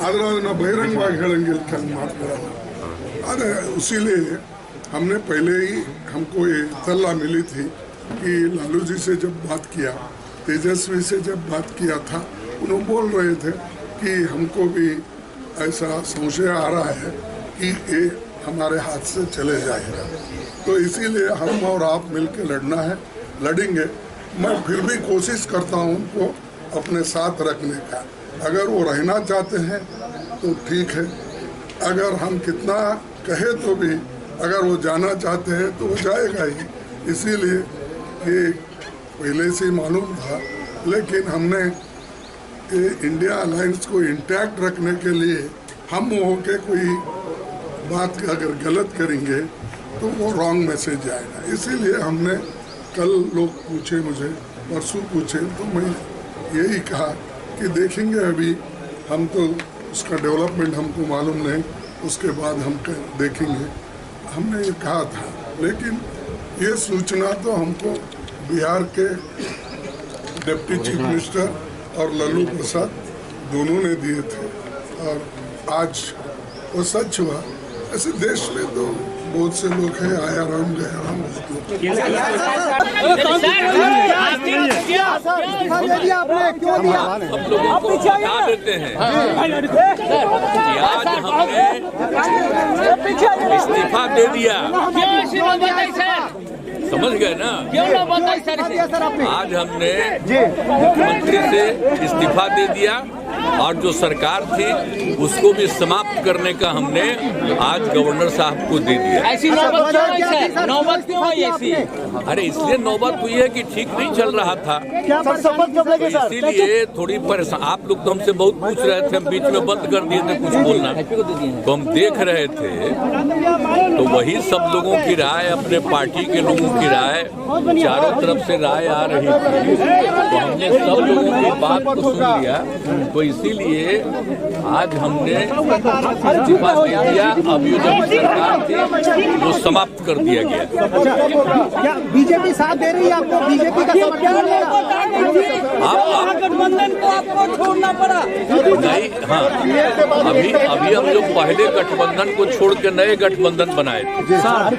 ಆದ್ರೆ ಅದನ್ನ ಬಹಿರಂಗವಾಗಿ ಹೇಳಂಗಿಲ್ಲ ಕೆಲವು ಮಾತುಗಳನ್ನ ಆದರೆ इसीलिए हमने पहले ही हमको ये इत्तला मिली थी कि लालू जी से जब बात किया, तेजस्वी से जब बात किया था, उन्होंने बोल रहे थे कि हमको भी ऐसा संशय आ रहा है कि ये हमारे हाथ से चले जाएगा, तो इसीलिए हम और आप मिलकर लड़ना है, लड़ेंगे। मैं फिर भी कोशिश करता हूँ उनको अपने साथ रखने का। अगर वो रहना चाहते हैं तो ठीक है, अगर हम कितना कहे तो भी अगर वो जाना चाहते हैं तो वो जाएगा ही। इसीलिए ये पहले से मालूम था, लेकिन हमने ये इंडिया अलायंस को इंटैक्ट रखने के लिए हम होके कोई बात अगर गलत करेंगे तो वो रॉन्ग मैसेज आएगा। इसीलिए हमने कल लोग पूछे मुझे, परसों पूछे, तो मैं यही कहा कि देखेंगे, अभी हम तो उसका डेवलपमेंट हमको मालूम नहीं, उसके बाद हम देखेंगे। हमने ये कहा था, लेकिन ये सूचना तो हमको बिहार के डिप्टी चीफ मिनिस्टर और लालू प्रसाद दोनों ने दिए थे, और आज वो सच हुआ। ऐसे देश में तो बहुत से लोग हैं, आया राम गया राम। आप बता देते हैं कि आज हमने इस्तीफा दे दिया, समझ गए ना? आज हमने मुख्यमंत्री से इस्तीफा दे दिया और जो सरकार थी उसको भी समाप्त करने का हमने आज गवर्नर साहब को दे दिया। ऐसी नौबत क्यों हुई ऐसी? अरे इसलिए नौबत हुई है कि ठीक नहीं चल रहा था, इसीलिए थोड़ी परेशान। आप लोग तो हमसे बहुत पूछ रहे थे, हम बीच में बंद कर दिए थे कुछ बोलना, तो हम देख रहे थे। तो वही सब लोगों की राय, अपने पार्टी के लोगों की राय, चारों तरफ से राय आ रही थी, तो हमने सब लोगों की बात को सुन लिया। तो इसीलिए आज हमने इस्तीफा दे दिया। अब ये जो सरकार थी वो समाप्त कर दिया गया। क्या बीजेपी साथ दे रही है आपको? बीजेपी का गठबंधन को आपको छोड़ना पड़ा? नहीं, हाँ, अभी हम लोग पहले गठबंधन को छोड़ के नए गठबंधन बनाए थे।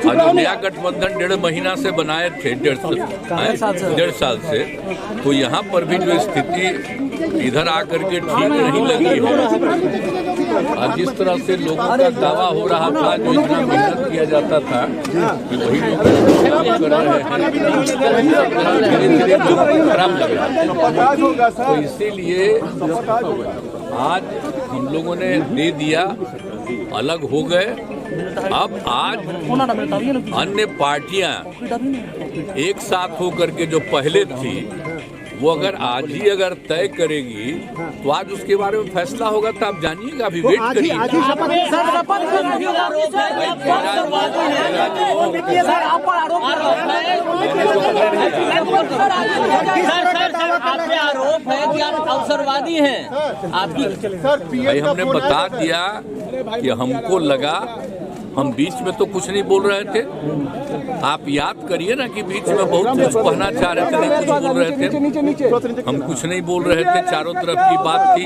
और जो नया गठबंधन 1.5 महीना से बनाए थे, 1.5 साल से, तो यहाँ पर भी जो स्थिति इधर आकर के ठीक नहीं लगी है। और जिस तरह से लोगों का दावा हो रहा था, जो इतना मेहनत किया जाता था कि वही लोग कर रहे हैं, धीरे धीरे खराब लग रहा है। तो इसीलिए आज हम लोगों ने दे दिया, अलग हो गए। अब आज अन्य पार्टियां एक साथ होकर के जो पहले थी, वो अगर आज ही अगर तय करेगी तो आज उसके बारे में फैसला होगा। तो आप जानिएगा, अभी वेट करिए। आरोप है कि आप अवसरवादी हैं। आपकी भाई हमने बता दिया कि हमको लगा, हम बीच में तो कुछ नहीं बोल रहे थे। आप याद करिए ना कि बीच में बहुत कुछ कहना चाह रहे थे, नहीं कुछ बोल रहे थे। हम कुछ नहीं बोल रहे थे, चारों तरफ की बात थी,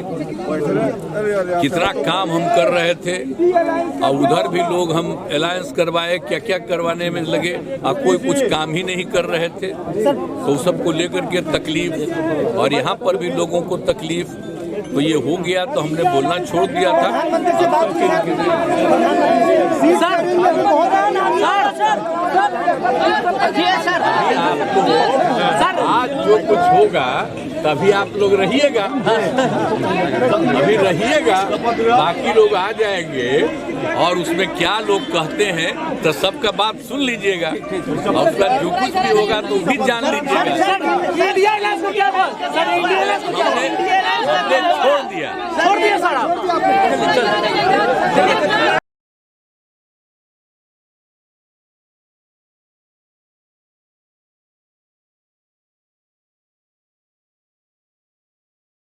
कितना काम हम कर रहे थे। और उधर भी लोग हम अलायंस करवाए, क्या क्या करवाने में लगे, और कोई कुछ काम ही नहीं कर रहे थे। तो सबको लेकर के तकलीफ, और यहाँ पर भी लोगों को तकलीफ, तो ये हो गया तो हमने बोलना छोड़ दिया था। आज जो कुछ होगा तभी आप लोग रहिएगा, अभी रहिएगा, बाकी लोग आ जाएंगे और उसमें क्या लोग कहते हैं तो सबका बात सुन लीजिएगा, और उसका जो कुछ भी होगा तो भी जान लीजिएगा। हमने छोड़ दिया।